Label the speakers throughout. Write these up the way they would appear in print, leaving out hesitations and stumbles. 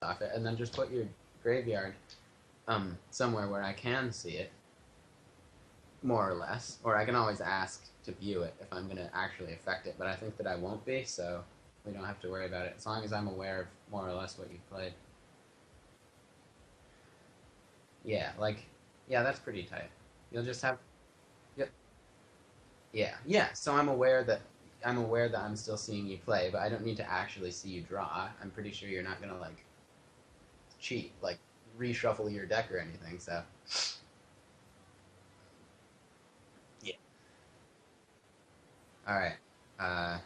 Speaker 1: off it, and then just put your graveyard somewhere where I can see it, more or less. Or I can always ask to view it if I'm going to actually affect it, but I think that I won't be, so we don't have to worry about it, as long as I'm aware of more or less what you've played. Yeah, like, yeah, that's pretty tight. You'll just have, yep, yeah, yeah. So I'm aware that I'm still seeing you play, but I don't need to actually see you draw. I'm pretty sure you're not gonna like cheat, like reshuffle your deck or anything. So yeah. All right. Uh,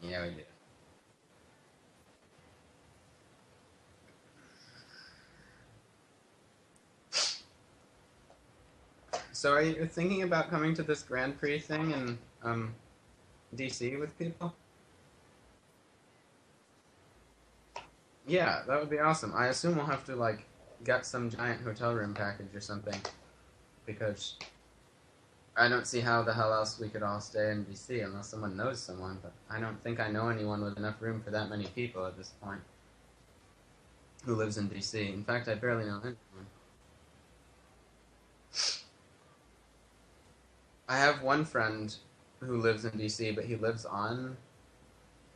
Speaker 1: yeah, we do. So are you thinking about coming to this Grand Prix thing in DC with people? Yeah, that would be awesome. I assume we'll have to like get some giant hotel room package or something because I don't see how the hell else we could all stay in DC unless someone knows someone, but I don't think I know anyone with enough room for that many people at this point who lives in DC. In fact, I barely know anyone. I have one friend who lives in DC, but he lives on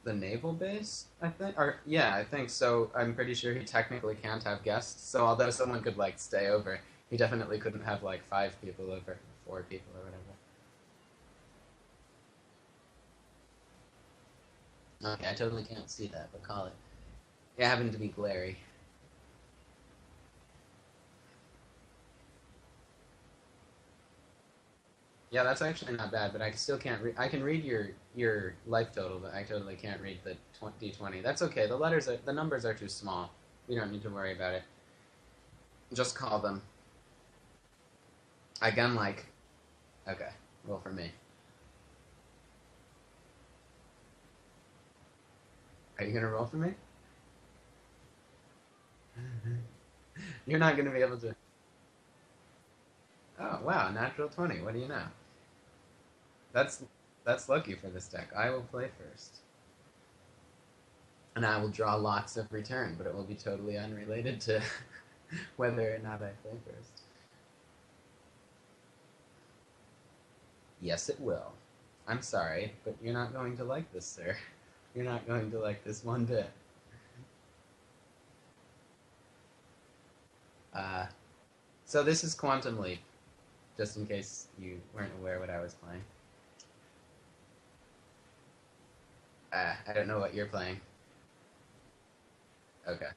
Speaker 1: the naval base, I think. Or yeah, I think so. I'm pretty sure he technically can't have guests. So although someone could like stay over, he definitely couldn't have like 5 people over, 4 people or whatever. Okay, I totally can't see that, but call it. It happened to be glary. Yeah, that's actually not bad, but I still can't read. I can read your life total, but I totally can't read the D20. That's okay. The numbers are too small. We don't need to worry about it. Just call them. Again, like, okay, roll for me. Are you gonna roll for me? You're not gonna be able to. Oh wow, natural 20. What do you know? That's that's lucky for this deck. I will play first, and I will draw lots of return, but it will be totally unrelated to whether or not I play first. Yes, it will. I'm sorry, but you're not going to like this, sir. You're not going to like this one bit. Uh, so this is Quantum Leap, just in case you weren't aware what I was playing. I don't know what you're playing. Okay.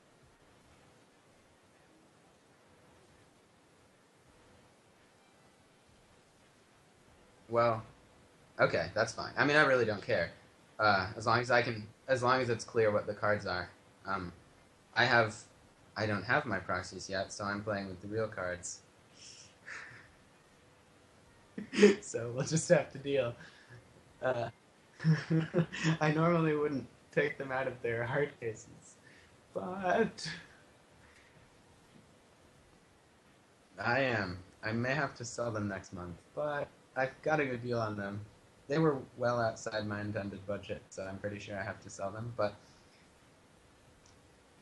Speaker 1: Well, okay, that's fine. I mean, I really don't care. As long as it's clear what the cards are. Um, I have, I don't have my proxies yet, so I'm playing with the real cards. So we'll just have to deal. Uh, I normally wouldn't take them out of their hard cases, but I am. I may have to sell them next month, but I've got a good deal on them. They were well outside my intended budget, so I'm pretty sure I have to sell them. But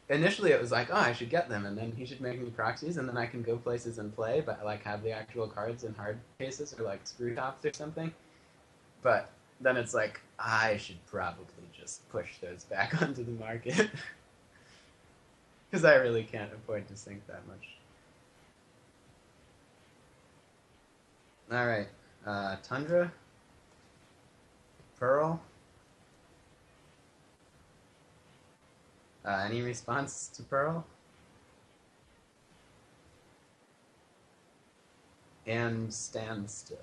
Speaker 1: initially, it was like, oh, I should get them, and then he should make me proxies, and then I can go places and play, but like have the actual cards in hard cases or like screw tops or something. But then it's like I should probably just push those back onto the market because I really can't afford to sink that much. All right, Tundra, Pearl. Any response to Pearl? And Standstill.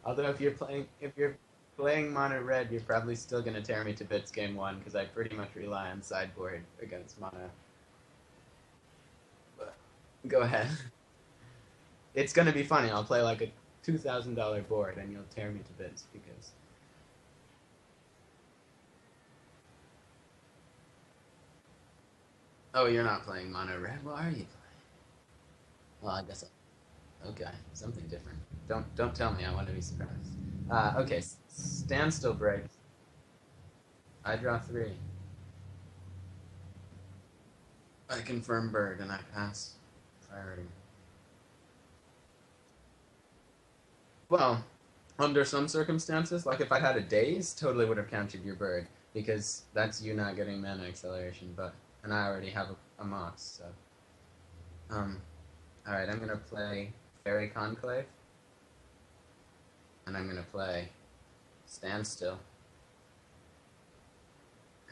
Speaker 1: Although if you're playing mono red, you're probably still gonna tear me to bits game one because I pretty much rely on sideboard against mono. But go ahead. It's gonna be funny. I'll play like a $2,000 board and you'll tear me to bits because. Oh, you're not playing mono red. What are you playing? Well, I guess. Okay, something different. Don't tell me. I want to be surprised. Okay, standstill break. I draw three. I confirm bird and I pass. Priority. Well, under some circumstances, like if I had a daze, totally would have counted your bird because that's you not getting mana acceleration. But and I already have a mox, so all right, I'm gonna play Fairy Conclave, and I'm gonna play Standstill,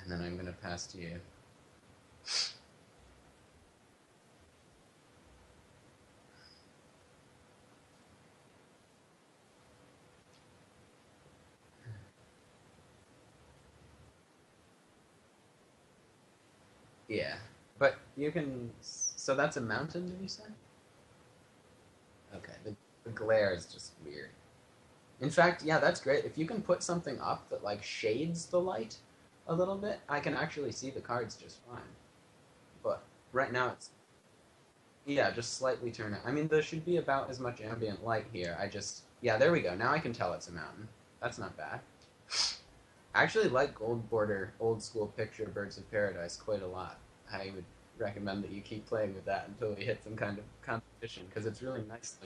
Speaker 1: and then I'm gonna pass to you. Yeah, but you can. So that's a mountain, did you say? Okay, the glare is just weird. In fact, yeah, that's great. If you can put something up that like shades the light a little bit, I can actually see the cards just fine. But right now it's yeah, just slightly turn it. I mean, there should be about as much ambient light here. I just yeah, there we go. Now I can tell it's a mountain. That's not bad. I actually like gold border old school picture Birds of Paradise quite a lot. I would recommend that you keep playing with that until we hit some kind of competition because it's really nice.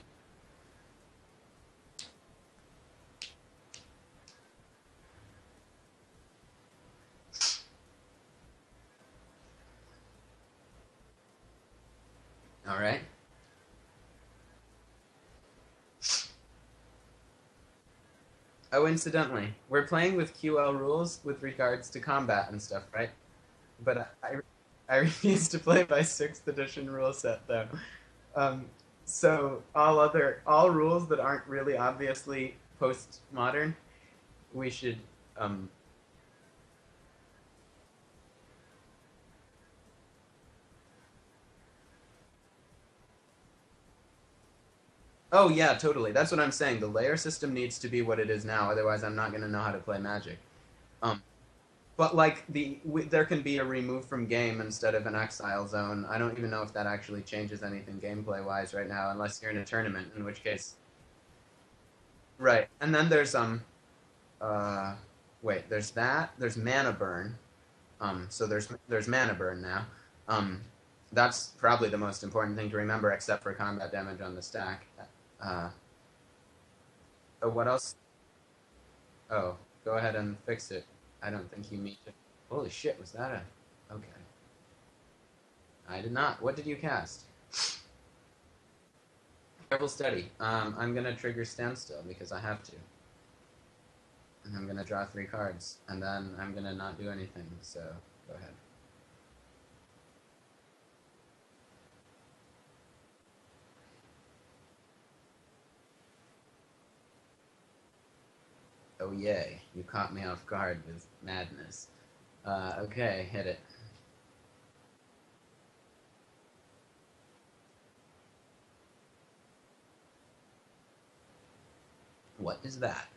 Speaker 1: All right. Oh, incidentally, we're playing with QL rules with regards to combat and stuff, right? But I refuse to play by sixth edition rule set though. Um, so all rules that aren't really obviously postmodern, we should. Um, oh yeah, totally. That's what I'm saying. The layer system needs to be what it is now. Otherwise, I'm not gonna know how to play Magic. Um, but like there can be a remove from game instead of an exile zone. I don't even know if that actually changes anything gameplay wise right now, unless you're in a tournament, in which case. Right, and then there's uh, wait, there's that. There's mana burn. So there's mana burn now. Um, that's probably the most important thing to remember, except for combat damage on the stack. Uh, oh, what else? Oh, go ahead and fix it. I don't think you mean to. Holy shit, was that a? Okay, I did not. What did you cast? Careful study. I'm gonna trigger standstill because I have to, and I'm gonna draw three cards, and then I'm gonna not do anything. So go ahead. Oh yay! You caught me off guard with madness. Okay, hit it. What is that?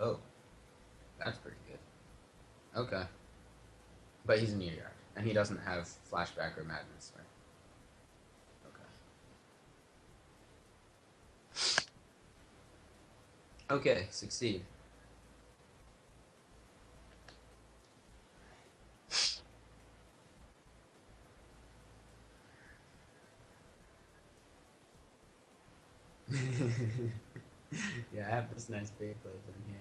Speaker 1: Oh, that's pretty good. Okay, but he's in your yard, and he doesn't have flashback or madness, right? Okay. Okay, succeed. Yeah, I have this nice Beyblade in here.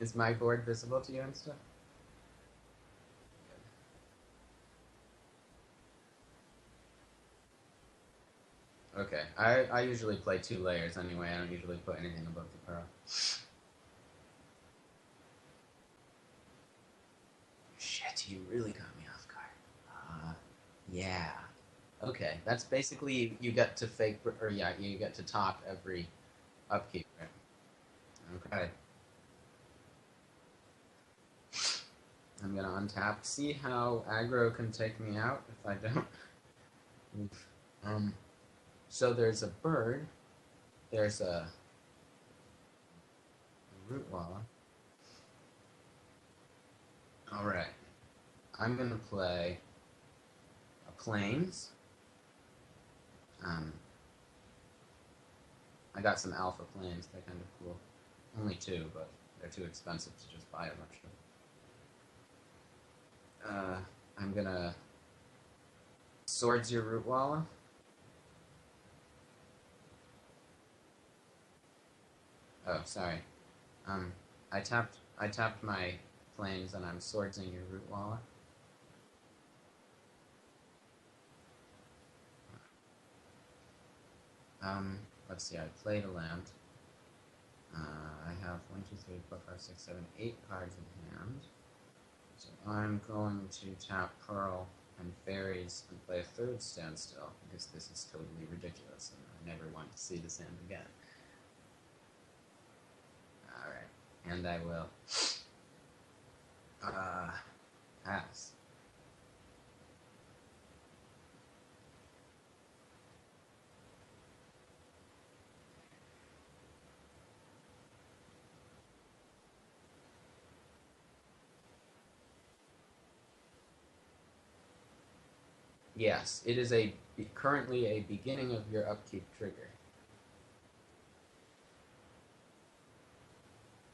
Speaker 1: Is my board visible to you and stuff? Okay, I usually play two layers anyway. I don't usually put anything above the pearl. Shit, you really got me off guard. Yeah. Okay, that's basically you get to fake, or yeah, you get to top every upkeep, right? Okay. I'm gonna untap. See how aggro can take me out if I don't. Oof. So there's a bird. There's a root walla. Alright. I'm gonna play a plains. Um, I got some alpha planes. They're kind of cool. Only two, but they're too expensive to just buy a bunch of. I'm gonna swords your root walla. Oh, sorry. Um, I tapped my planes and I'm swordsing your root walla. Let's see. I played a land. I have 1, 2, 3, 4, 5, 6, 7, 8 cards in hand. So I'm going to tap Pearl and Fairies and play a third Standstill because this is totally ridiculous and I never want to see this hand again. Alright, and I will pass. Yes, it is currently a beginning of your upkeep trigger.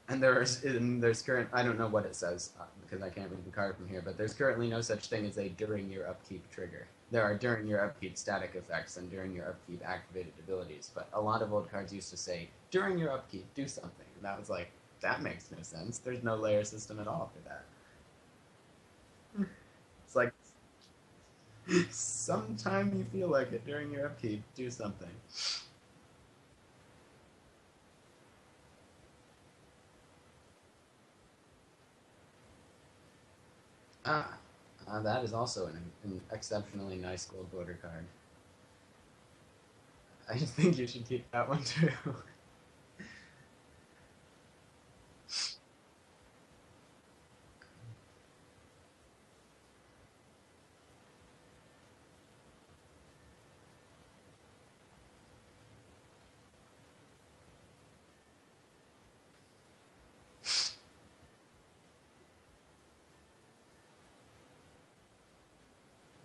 Speaker 1: And there's current I don't know what it says because I can't read the card from here, but there's currently no such thing as a during your upkeep trigger. There are during your upkeep static effects and during your upkeep activated abilities, but a lot of old cards used to say during your upkeep do something, and that was like that makes no sense. There's no layer system at all for that. It's like sometime you feel like it during your upkeep, do something. Ah, that is also an exceptionally nice gold border card. I just think you should keep that one too.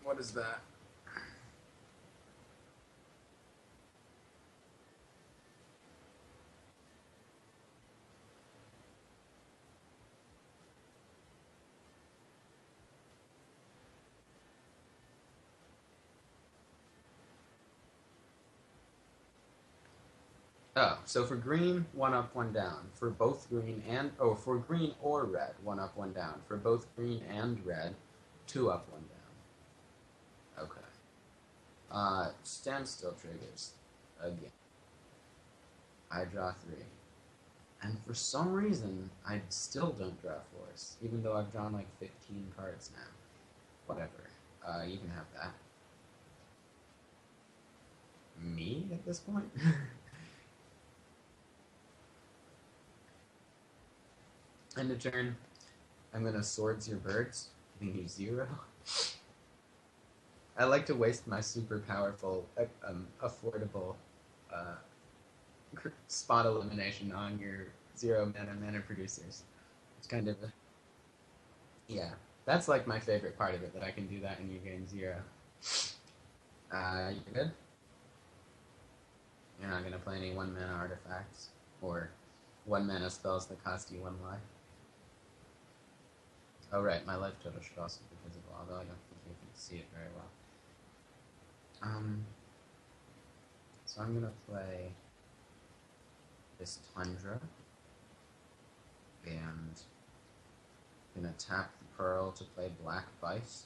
Speaker 1: What is that? Oh, so for green, one up, one down. For both green and for green or red, one up, one down. For both green and red, two up, one down. Okay. Standstill triggers again. I draw three, and for some reason, I still don't draw force, even though I've drawn like 15 cards now. Whatever. You can have that. Me at this point. End of turn. I'm gonna swords your birds, giving you 0. I like to waste my super powerful, affordable uh, spot elimination on your 0 mana producers. It's kind of a, yeah. That's like my favorite part of it, that I can do that and you gain 0. You good? You're not gonna play any 1 mana artifacts or 1 mana spells that cost you 1 life. Oh right, my life total should also be visible, although I don't think you can see it very well. So I'm gonna play this Tundra, and gonna tap the Pearl to play Black Vice.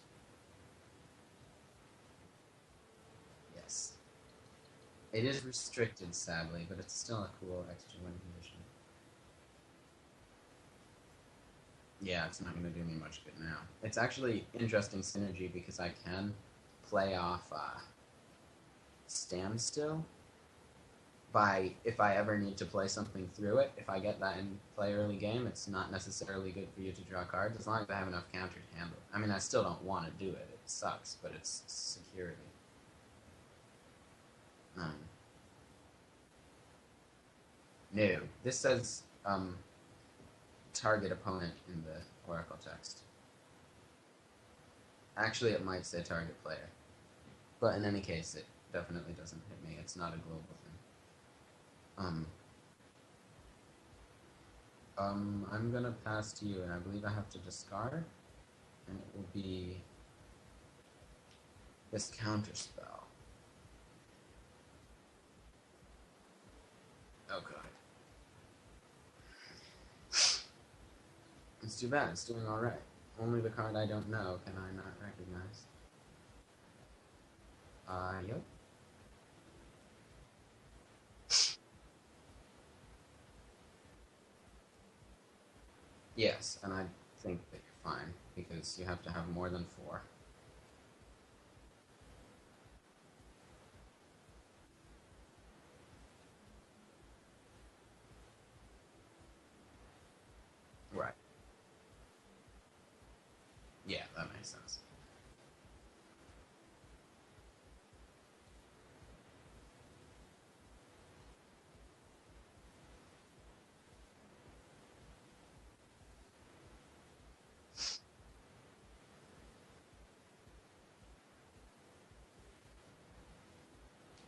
Speaker 1: Yes. It is restricted, sadly, but it's still a cool extra win condition. Yeah, it's not going to do me much good now. It's actually interesting synergy because I can play off Standstill by if I ever need to play something through it. If I get that in play early game, it's not necessarily good for you to draw cards as long as I have enough counter to handle it. I mean, I still don't want to do it. It sucks, but it's security. Um, no, this says target opponent in the Oracle text. Actually, it might say target player, but in any case, it definitely doesn't hit me. It's not a global thing. Um, I'm gonna pass to you, and I believe I have to discard, and it will be this counter spell. Oh god. It's too bad. It's doing all right. Only the card I don't know can I not recognize. Yep. Yes, and I think that you're fine because you have to have more than 4. Right. Yeah, that makes sense.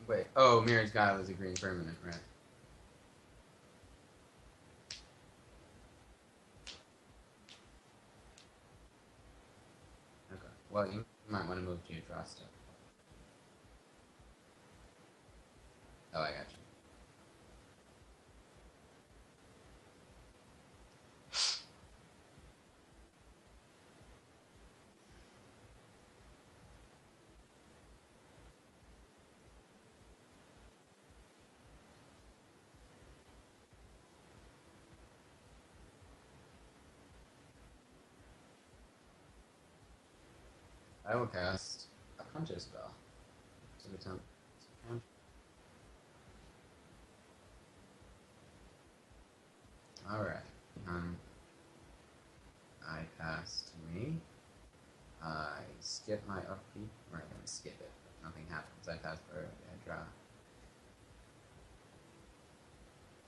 Speaker 1: Wait. Oh, Mirror's Guile is a green permanent, right? Okay. Well, you might want to move to your draw step. Oh, I got you. I will cast a counter spell to attempt to counter. All right. Um, I pass to me. I skip my upkeep, or I don't skip it, but nothing happens. I pass for I draw.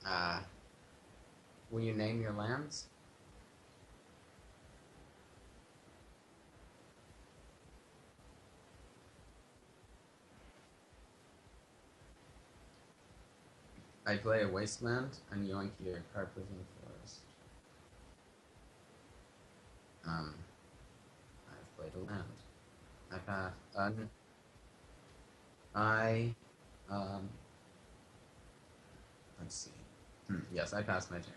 Speaker 1: Uh, will you name your lands? I play a wasteland and yoink your Carpathian Forest. Um, I've played a land. I pass. I um, let's see. Yes, I passed my turn.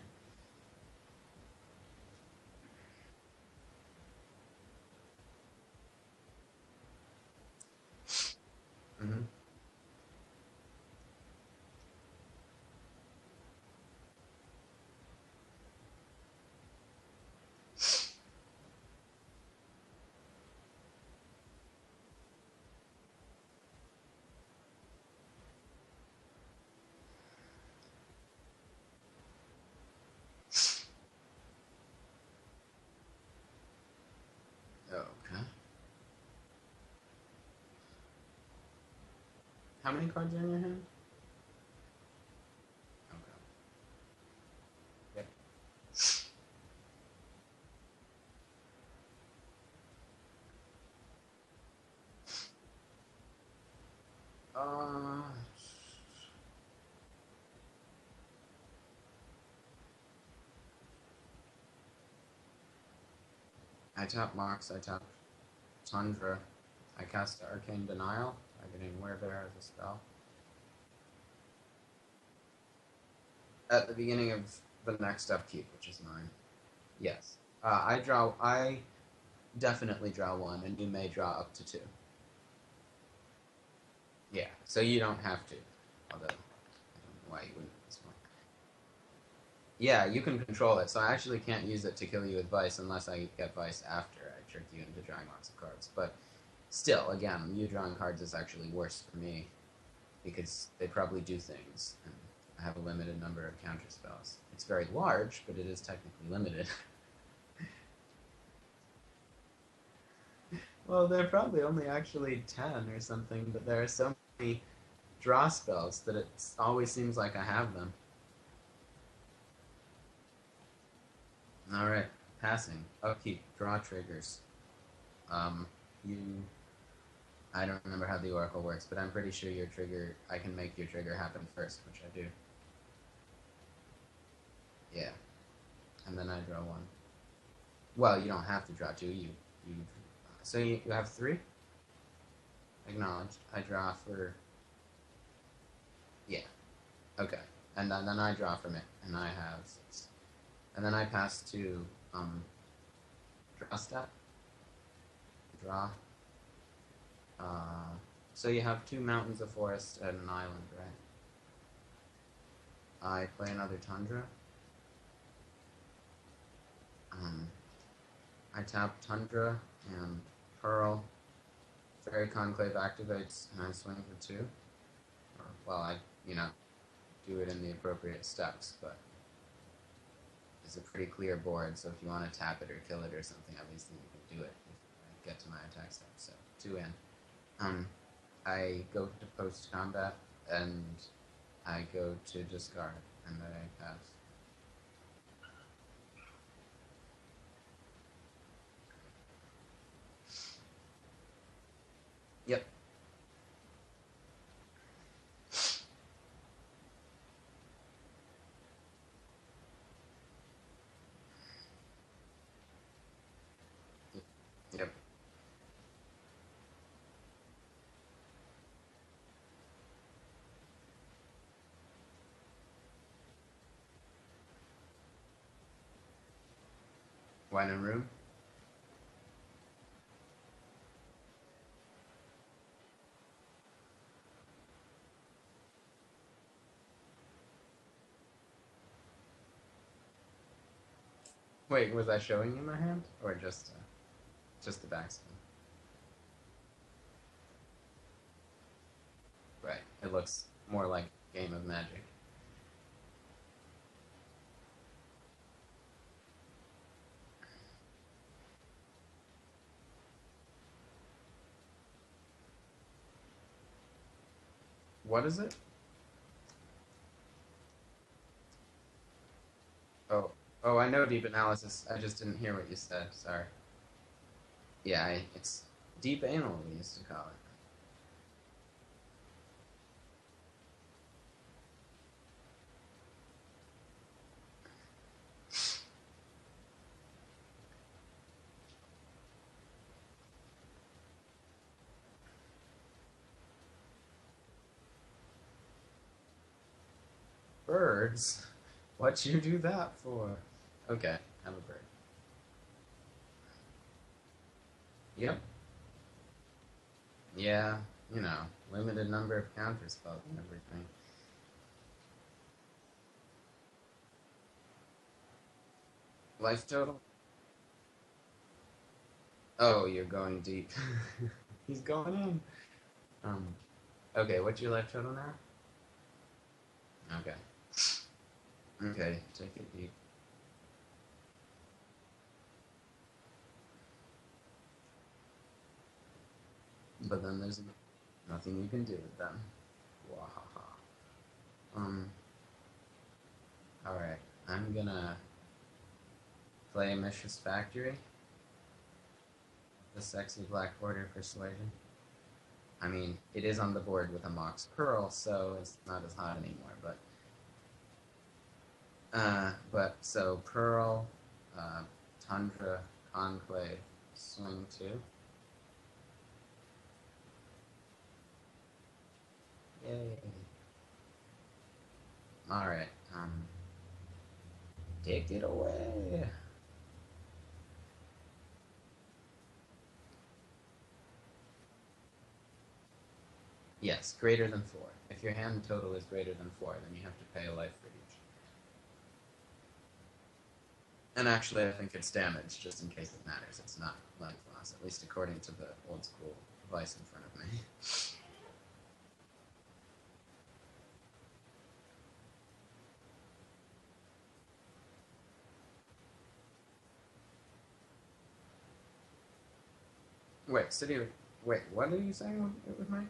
Speaker 1: Mm-hmm. Okay. How many cards are in your hand? Okay. Yep. Uh, I tap Mox. I tap Tundra. I cast Arcane Denial, targeting Werebear as a spell. At the beginning of the next upkeep, which is mine. Yes. I draw. I definitely draw 1, and you may draw up to 2. Yeah. So you don't have to. Although I don't know why you wouldn't at this point. Yeah, you can control it. So I actually can't use it to kill you with Vice unless I get Vice after I trick you into drawing lots of cards. But still, again, you drawing cards is actually worse for me because they probably do things, and I have a limited number of counter spells. It's very large, but it is technically limited. Well, they're probably only actually 10 or something, but there are so many draw spells that it always seems like I have them. Alright, passing. Upkeep, draw triggers. Um, you. I don't remember how the oracle works, but I'm pretty sure your trigger. I can make your trigger happen first, which I do. Yeah, and then I draw one. Well, you don't have to draw two. You. So you have three. Acknowledged. I draw for. Yeah. Okay. And then I draw from it, and I have six. And then I pass to draw step. Draw. So you have two mountains, a forest, and an island, right? I play another tundra. I tap tundra and pearl. Fairy conclave activates, and I swing for two. Or, well, I do it in the appropriate steps, but it's a pretty clear board. So if you want to tap it or kill it or something, obviously you can do it if I get to my attack step. So two in. I go to post combat, and I go to discard, and then I pass. Yep. Yep. Wine and room. Wait, was I showing you my hand, or just the backspin? Right. It looks more like a game of Magic. What is it? Oh, oh, I know deep analysis. I just didn't hear what you said. Sorry. Yeah, it's deep anal. We used to call it. Birds. What you do that for? Okay, I'm a bird. Yep. Yeah, limited number of counter spells and everything. Life total? Oh, you're going deep. He's going in. Um. Okay, what's your life total now? Okay. Okay, take it deep. But then there's nothing you can do with them. Wahaha. Um. All right. I'm gonna play Mishra's Factory. The sexy black border persuasion. I mean, it is on the board with a Mox Pearl, so it's not as hot anymore. But so Pearl, Tundra, Conclave, swing two. Yay! All right. Take it away. Yes, greater than four. If your hand total is greater than four, then you have to pay a life for each. And actually, I think it's damage, just in case it matters. It's not life loss, at least according to the old school device in front of me. Wait, City of... Wait, what are you saying with my...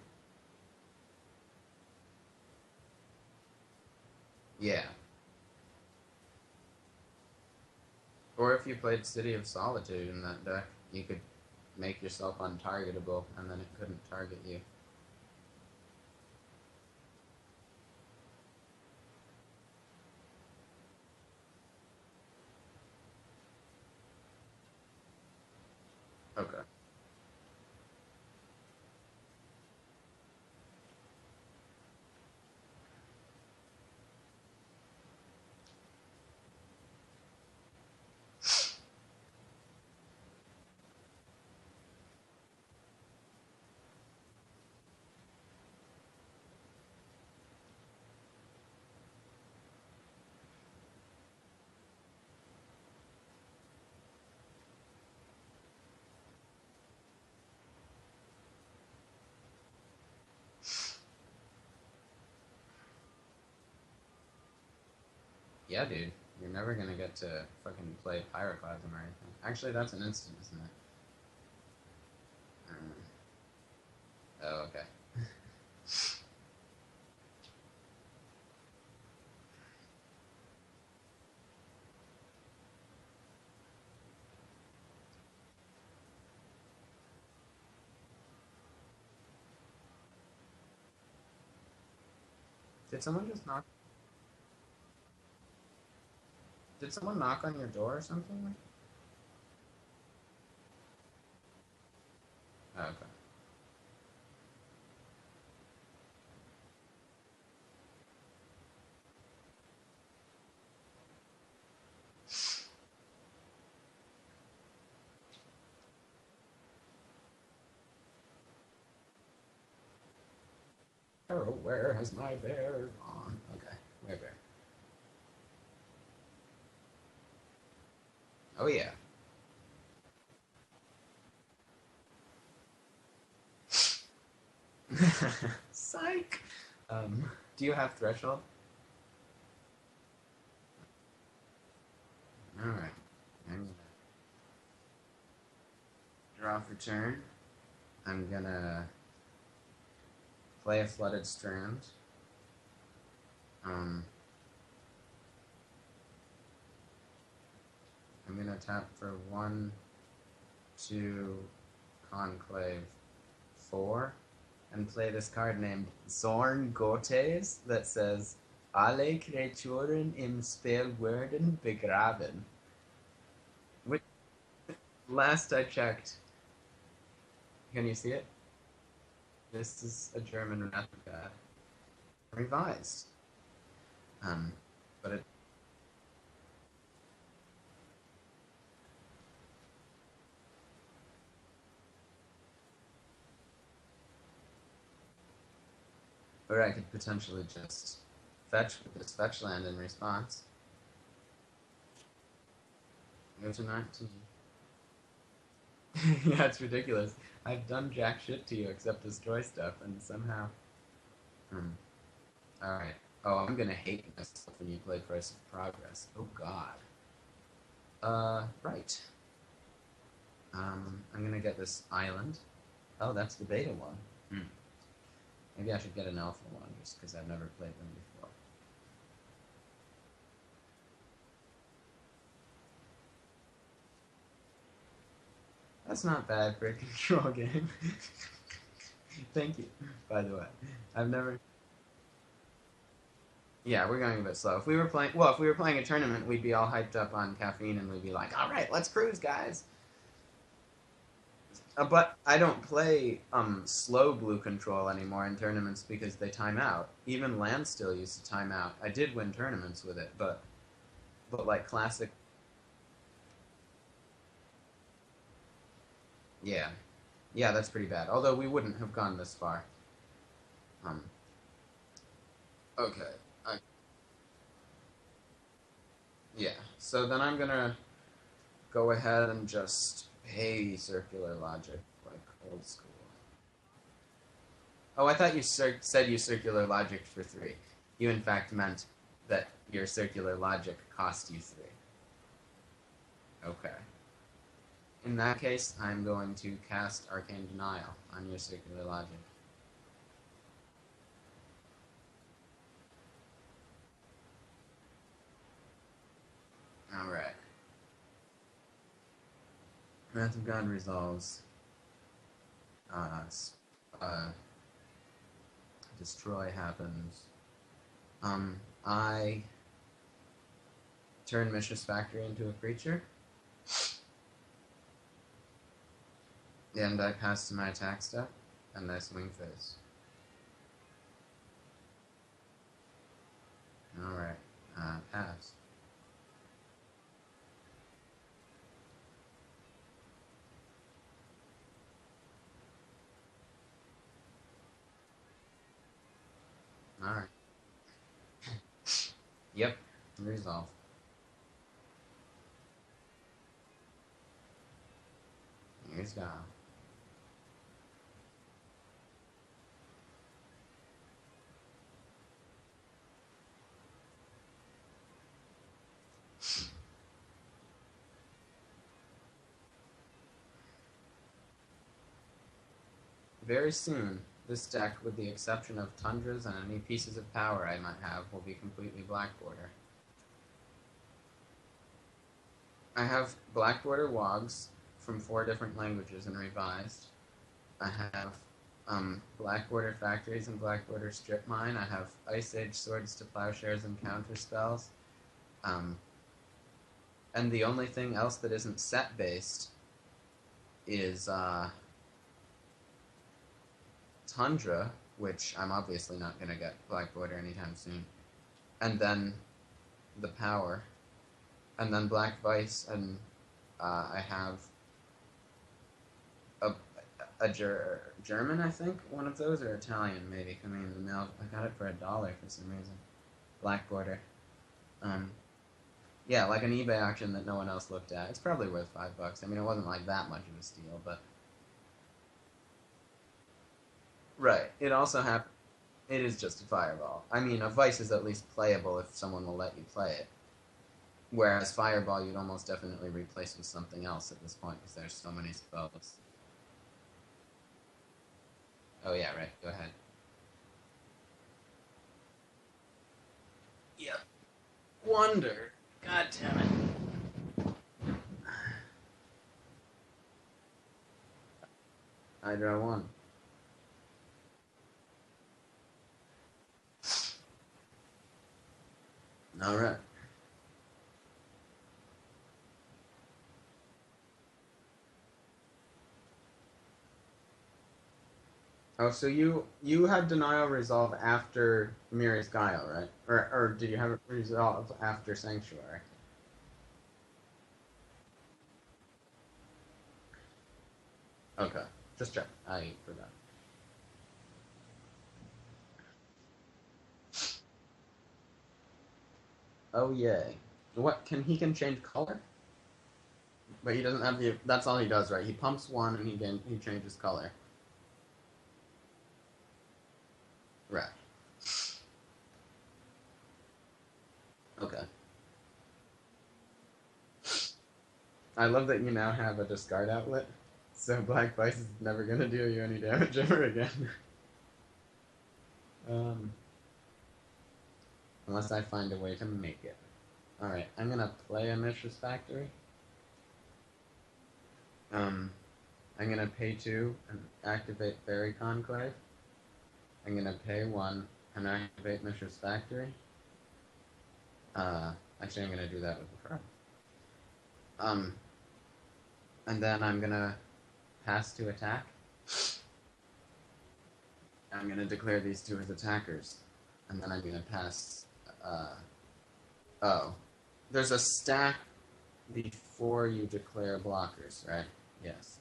Speaker 1: Yeah. Or if you played City of Solitude in that deck, you could make yourself untargetable, and then it couldn't target you. Okay. Yeah, dude. You're never gonna get to fucking play Pyroclasm or anything. Actually, that's an instant, isn't it? Oh, okay. Did someone just knock? Did someone knock on your door or something? Oh, okay. Oh, where has my bear gone? Okay, where bear? Oh yeah. Psych. Do you have threshold? All right. I'm gonna draw for turn. I'm gonna play a flooded strand. Um, I'm gonna tap for 1, 2, conclave, 4, and play this card named Zorn Gotes that says Alle Kreaturen im Spell werden begraben. Which, last I checked, can you see it? This is a German replica, revised. Um, but it, or I could potentially just fetch with this fetch land in response. Go to 19. Yeah, it's ridiculous. I've done jack shit to you except destroy stuff, and somehow. Hmm. Alright. Oh, I'm gonna hate myself when you play Price of Progress. Oh, God. Right. I'm gonna get this island. Oh, that's the beta one. Hmm. Maybe I should get an alpha one just because I've never played them before. That's not bad for a control game. Thank you, by the way. I've never. Yeah, we're going a bit slow. If we were playing, well, if we were playing a tournament, we'd be all hyped up on caffeine and we'd be like, "All right, let's cruise, guys." But I don't play slow blue control anymore in tournaments because they time out. Even Landstill used to time out. I did win tournaments with it, but like classic, yeah, yeah, that's pretty bad. Although we wouldn't have gone this far. Um, okay, I, yeah. So then I'm gonna go ahead and just pay circular logic like old school. Oh, I thought you said you circular logic for 3. You in fact meant that your circular logic cost you 3. Okay. In that case, I'm going to cast Arcane Denial on your circular logic. Alright. Wrath of God resolves. uh, destroy happens. I turn Mishra's Factory into a creature, and I pass to my attack step, and I swing face. Alright, pass. Alright. Yep, resolve. Here's go. Very soon, this deck, with the exception of tundras and any pieces of power I might have, will be completely black border. I have black border wogs from 4 different languages and revised. I have black border factories and black border strip mine. I have Ice Age swords to plowshares and counter spells. And the only thing else that isn't set based is Tundra, which I'm obviously not going to get black border anytime soon, and then the power, and then Black Vice, and I have a German, I think, one of those, or Italian, maybe, coming in the mail. I got it for $1 for some reason. Black border. Yeah, like an eBay auction that no one else looked at. It's probably worth $5. I mean, it wasn't like that much of a steal, but right. It also it is just a fireball. I mean, a Vice is at least playable if someone will let you play it. Whereas Fireball, you'd almost definitely replace with something else at this point because there's so many spells. Oh yeah, right. Go ahead. Yep. Wonder. God damn it. I draw 1. Alright. Oh, so you had Denial Resolve after Miri's Guile, right? Or did you have it resolve after Sanctuary? Okay. Just check. I forgot. Oh yay. What he can change color? But he doesn't have the that's all he does, right? He pumps 1 and he changes color. Right. Okay. I love that you now have a discard outlet, so Black Vice is never gonna deal you any damage ever again. um, unless I find a way to make it. Alright, I'm gonna play a Mishra's Factory. I'm gonna pay 2 and activate Fairy Conclave. I'm gonna pay 1 and activate Mishra's Factory. Actually, I'm gonna do that with the Pro. And then I'm gonna pass to attack. I'm gonna declare these 2 as attackers, and then I'm gonna pass. Oh, there's a stack before you declare blockers, right? Yes.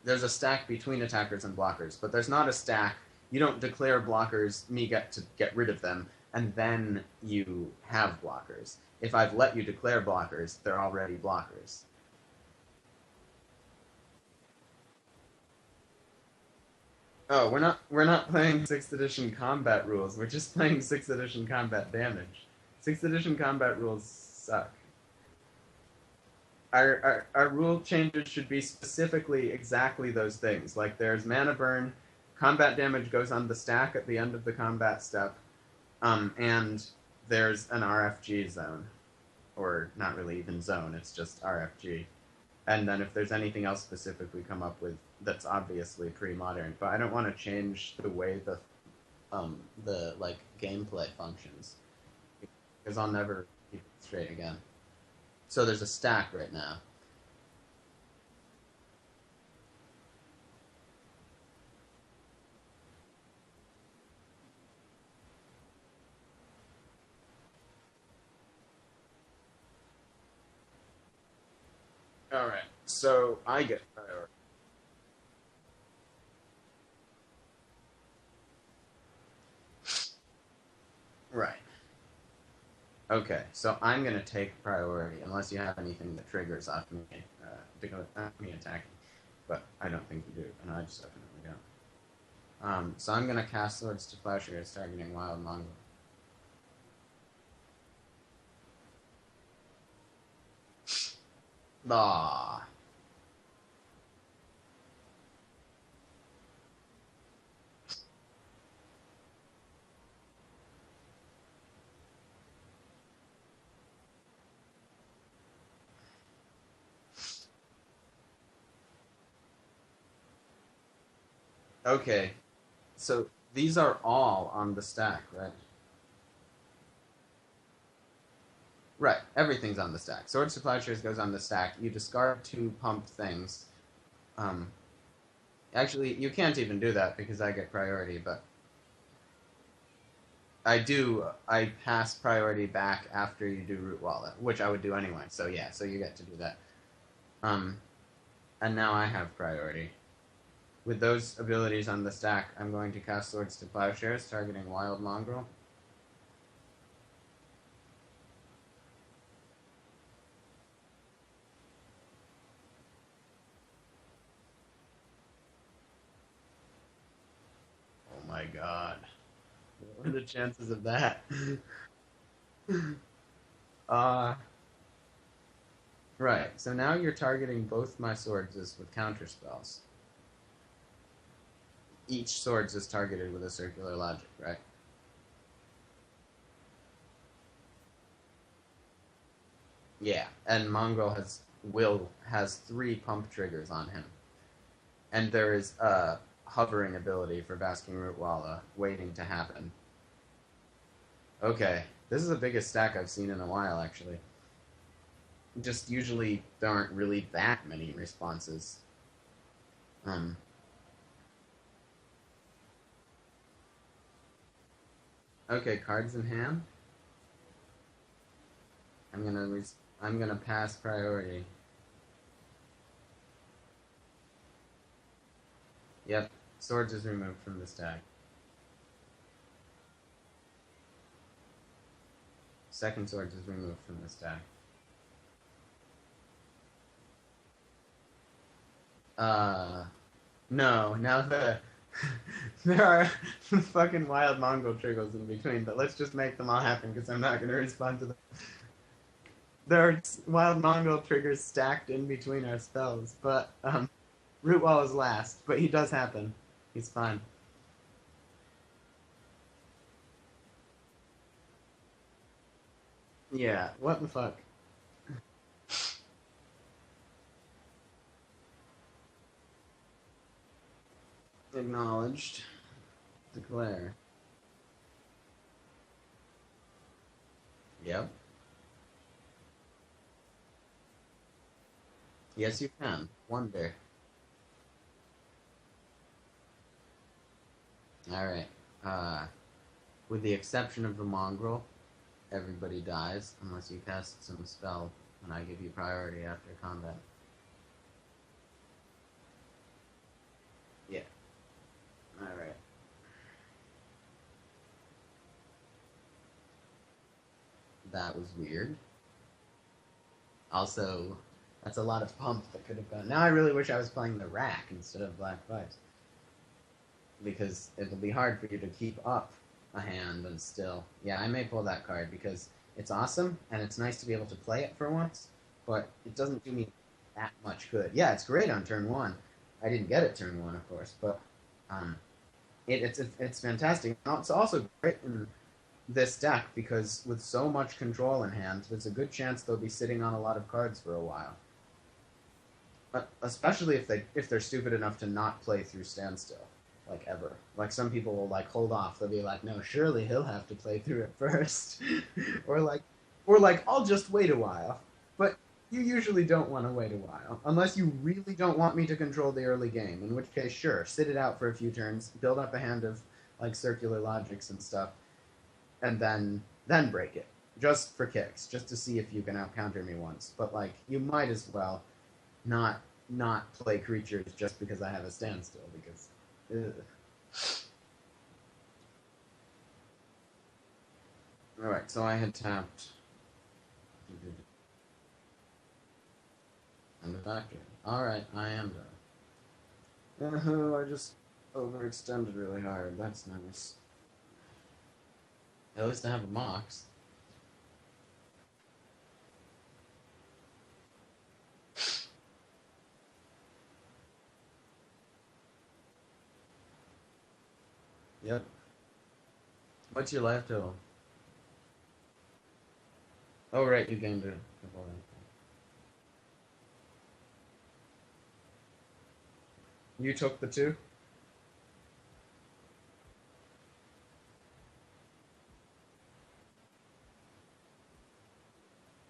Speaker 1: There's a stack between attackers and blockers, but there's not a stack. You don't declare blockers, me get to get rid of them, and then you have blockers. If I've let you declare blockers, they're already blockers. Oh, we're not playing 6th edition combat rules. We're just playing 6th edition combat damage. 6th edition combat rules suck. Our rule changes should be specifically exactly those things. Like there's mana burn, combat damage goes on the stack at the end of the combat step, and there's an RFG zone. Or not really even zone, it's just RFG. And then if there's anything else specific we come up with that's obviously pre-modern, but I don't want to change the way the like gameplay functions because I'll never keep it straight again. So there's a stack right now. All right. So I get priority. Right. Okay. So I'm gonna take priority unless you have anything that triggers off me, me attacking. But I don't think you do, and I just definitely don't. So I'm gonna cast Swords to Plowshares, targeting Wild Mongrel. Ah. Okay. So these are all on the stack, right? Right. Everything's on the stack. Swords to Plowshares goes on the stack. You discard two pump things. Um, Actually, you can't even do that because I get priority, but I do. I pass priority back after you do Root Wallet, which I would do anyway. So yeah, so you get to do that. Um, and now I have priority. With those abilities on the stack, I'm going to cast Swords to Plowshares, targeting Wild Mongrel. Oh my god. What are the chances of that? uh, right. So now you're targeting both my swords with counter spells. Each swords is targeted with a circular logic, right? Yeah, and Mongrel has three pump triggers on him, and there is a hovering ability for Basking Root Walla waiting to happen. Okay, this is the biggest stack I've seen in a while, actually. Just usually there aren't really that many responses. Um, okay, cards in hand. I'm gonna pass priority. Yep, swords is removed from the stack. Second swords is removed from the stack. Uh, no, now there are fucking wild Mongol triggers in between, but let's just make them all happen because I'm not going to respond to them. There are wild Mongol triggers stacked in between our spells, but Root Wall is last, but he does happen. He's fine. Yeah, what the fuck? Acknowledged. Declare. Yep. Yes, you can. Wonder. Alright. With the exception of the mongrel, everybody dies unless you cast some spell, and I give you priority after combat. Yeah. Alright. That was weird. Also, that's a lot of pump that could have gone. Now I really wish I was playing the rack instead of Black Vice. Because it'll be hard for you to keep up a hand and still. Yeah, I may pull that card because it's awesome and it's nice to be able to play it for once, but it doesn't do me that much good. Yeah, it's great on turn one. I didn't get it turn one, of course, but um, it's fantastic. It's also great in this deck because with so much control in hand, there's a good chance they'll be sitting on a lot of cards for a while. especially if they're stupid enough to not play through Standstill, like ever. Like some people will like hold off. They'll be like, no, surely he'll have to play through it first, or like, I'll just wait a while. But you usually don't want to wait a while unless you really don't want me to control the early game. In which case, sure, sit it out for a few turns, build up a hand of like circular logics and stuff, and then break it just for kicks, just to see if you can out counter me once. But like, you might as well not play creatures just because I have a standstill, because ugh. Alright, so I had tapped and the factory. Alright, I am done. I just overextended really hard. That's nice. At least I have a Mox. Yep. What's your life total? Oh, right, you gained a couple of. You took the 2?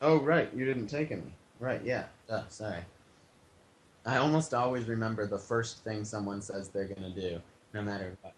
Speaker 1: Oh, right, you didn't take any. Right, yeah. Sorry. I almost always remember the first thing someone says they're gonna do, no matter what.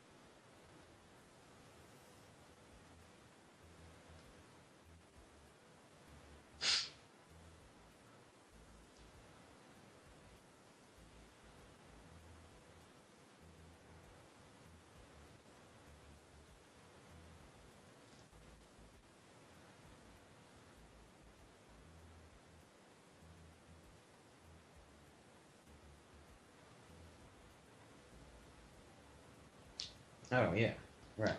Speaker 1: Oh, yeah. Right.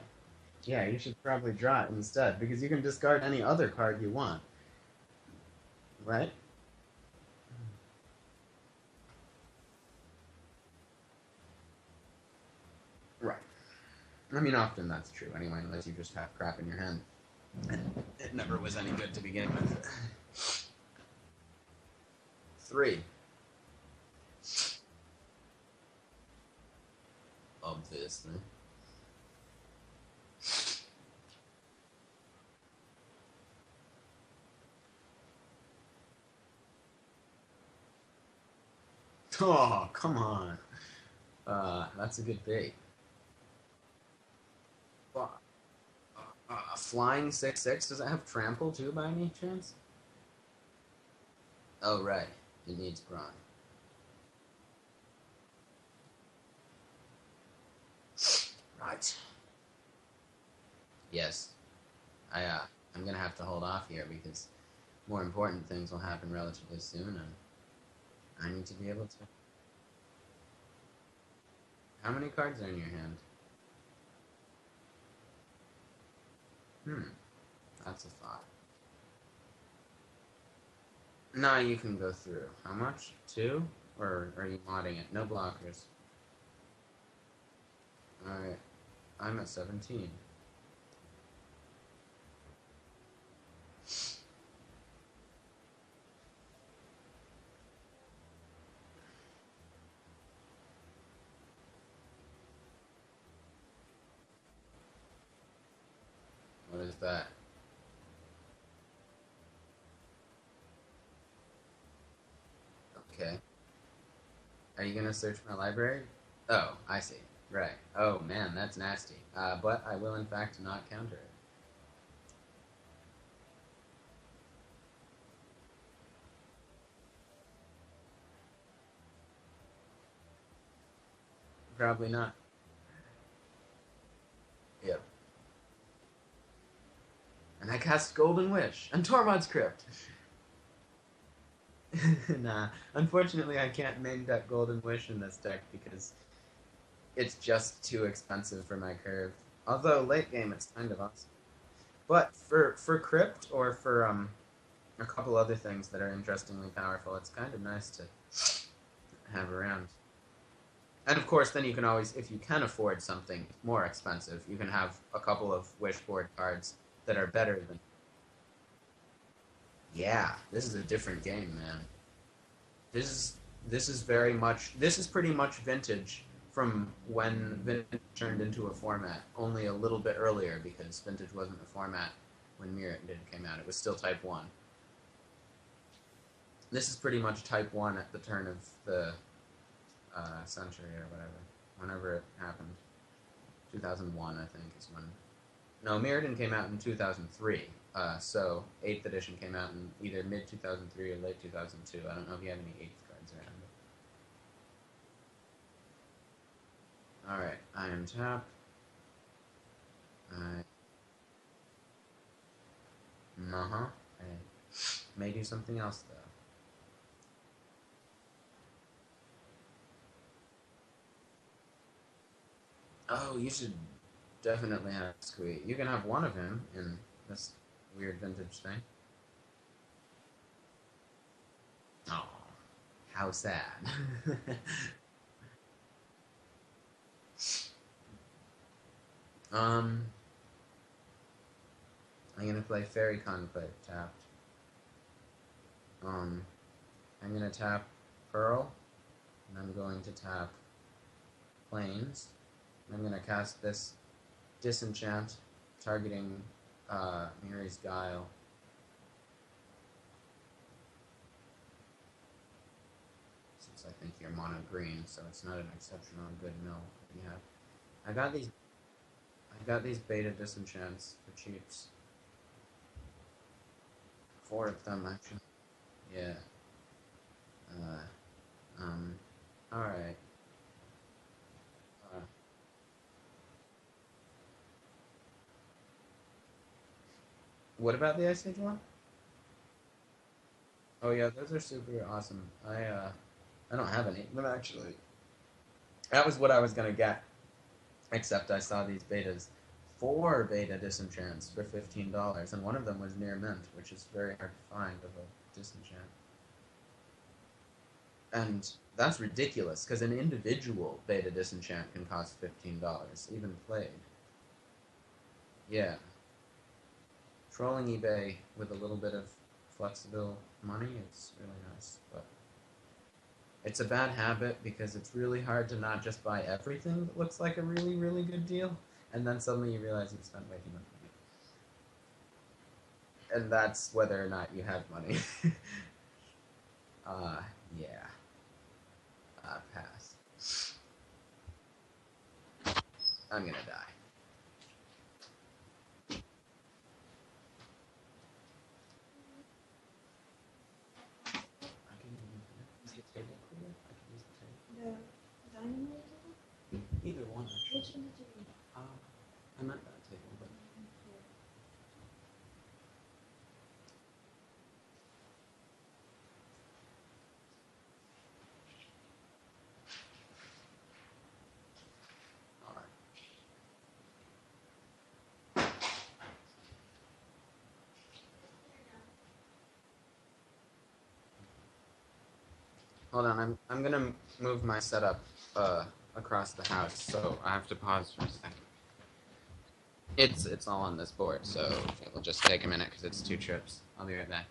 Speaker 1: Yeah, you should probably draw it instead, because you can discard any other card you want, right? Right. I mean, often that's true anyway, unless you just have crap in your hand. And it never was any good to begin with. 3. Obviously. Oh, come on. That's a good bait. Well, flying 6/6, does it have trample too by any chance? Oh, right. It needs brawn. Right. Yes. I'm gonna have to hold off here because more important things will happen relatively soon, and I need to be able to. How many cards are in your hand? That's a thought. No, you can go through. How much? 2? Or are you modding it? No blockers. Alright. I'm at 17. What is that? Okay. Are you gonna search my library? Oh, I see. Right. Oh man, that's nasty. But I will in fact not counter it. Probably not. Yep. And I cast Golden Wish and Tormod's Crypt. Nah. Unfortunately, I can't main deck Golden Wish in this deck because it's just too expensive for my curve. Although late game, it's kind of awesome. But for Crypt or for a couple other things that are interestingly powerful, it's kind of nice to have around. And of course, then you can always, if you can afford something more expensive, you can have a couple of Wishboard cards that are better than. Yeah, this is a different game, man. This is This is pretty much vintage from when vintage turned into a format, only a little bit earlier because vintage wasn't a format when Mirrodin came out. It was still Type 1. This is pretty much Type 1 at the turn of the century or whatever, whenever it happened. 2001, I think, is when... No, Mirrodin came out in 2003, so 8th edition came out in either mid-2003 or late 2002. I don't know if you have any 8th cards around it. Alright, I am tap. I may do something else, though. Oh, you should definitely have Squeak. You can have one of him in this weird vintage thing. Oh, how sad. I'm gonna play Fairy Conclave tapped. I'm gonna tap Pearl, and I'm going to tap Plains. I'm going to cast this Disenchant, targeting Miri's Guile. Since I think you're mono green, so it's not an exceptional good mill that you have. I got these beta Disenchants for cheaps. 4 of them actually. Yeah. Alright. What about the Ice Age one? Oh yeah, those are super awesome. I don't have any of them actually. That was what I was gonna get, except I saw these betas, 4 beta disenchants for $15, and one of them was near mint, which is very hard to find of a disenchant. And that's ridiculous, because an individual beta disenchant can cost $15, even played. Yeah. Trolling eBay with a little bit of flexible money, it's really nice, but it's a bad habit because it's really hard to not just buy everything that looks like a really, really good deal, and then suddenly you realize you've spent way too much money. And that's whether or not you have money. Yeah. Pass. I'm gonna die. I can use the table cleaner. I can use the table.
Speaker 2: The dining room table?
Speaker 1: Either one, actually.
Speaker 2: Which one did you mean?
Speaker 1: I meant that table, but... Alright. Hold on, I'm gonna move my setup across the house, so I have to pause for a second. It's all on this board, so it'll just take a minute because it's 2 trips. I'll be right back.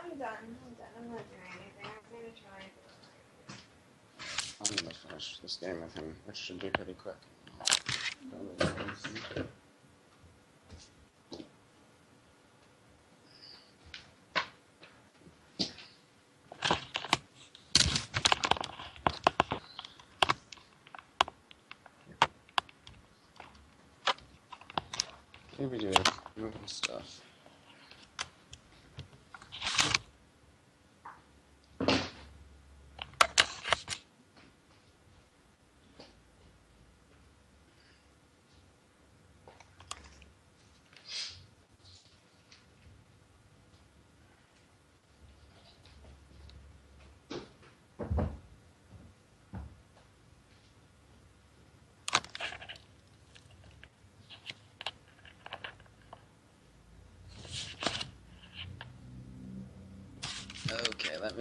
Speaker 2: I'm done. I'm not doing anything. I was gonna try.
Speaker 1: I'm gonna finish this game with him, which should be pretty quick. Here we do moving stuff.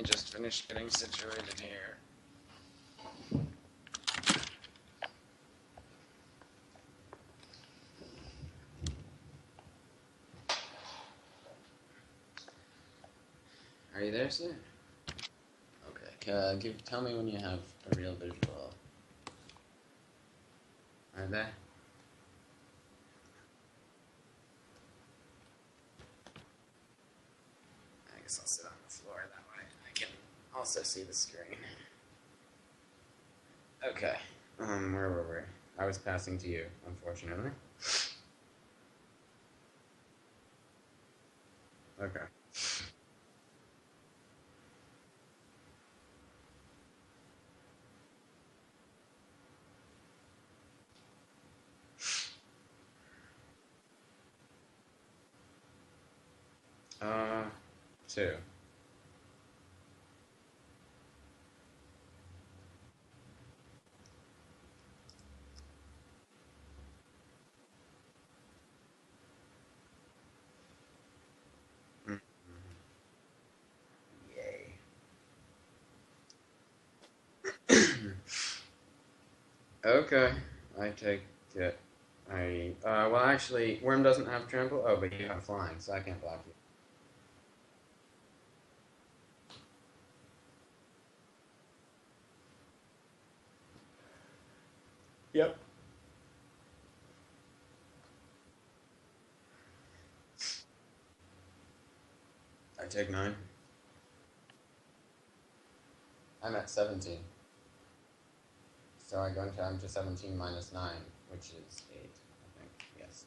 Speaker 1: me just finish getting situated here. Are you there, sir? Okay. Tell me when you have a real visual. Are they? I guess I'll sit on the floor that way. I can also see the screen. Okay. Where were we? I was passing to you, unfortunately. Okay. Uh, 2. Mm. Yay. Okay, I take it. Well, actually, Worm doesn't have trample. Oh, but you have flying, so I can't block you. Yep. I take 9. I'm at 17. So I go down to 17 minus 9, which is 8, I think. Yes.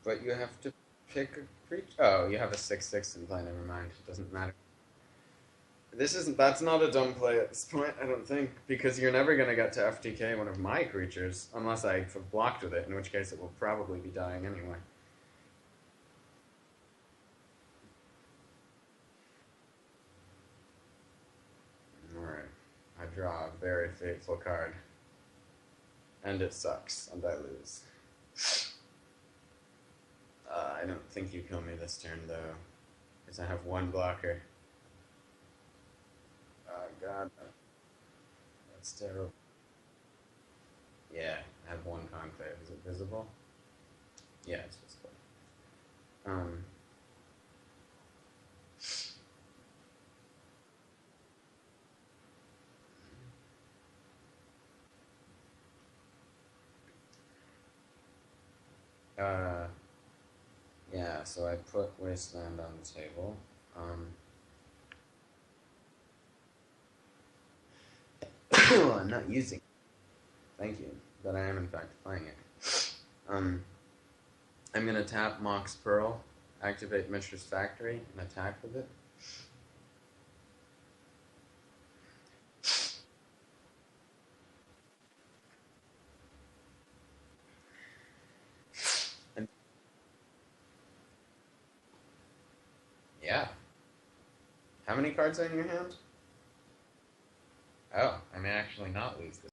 Speaker 1: But you have to pick a creature. Oh, you have a 6/6 in play. Never mind. It doesn't matter. This isn't. That's not a dumb play at this point, I don't think, because you're never gonna get to FTK one of my creatures unless I have blocked with it, in which case it will probably be dying anyway. All right. I draw a very fateful card, and it sucks, and I lose. I don't think you kill me this turn though, because I have 1 blocker. Oh god, that's terrible. Yeah, I have 1 conclave. Is it visible? Yeah, it's visible. Um. Uh. Yeah. So I put Wasteland on the table. Well, I'm not using it. Thank you, but I am in fact playing it. I'm gonna tap Mox Pearl, activate Mishra's Factory, and attack with it. And yeah, how many cards are in your hand? Oh, I may actually not lose this.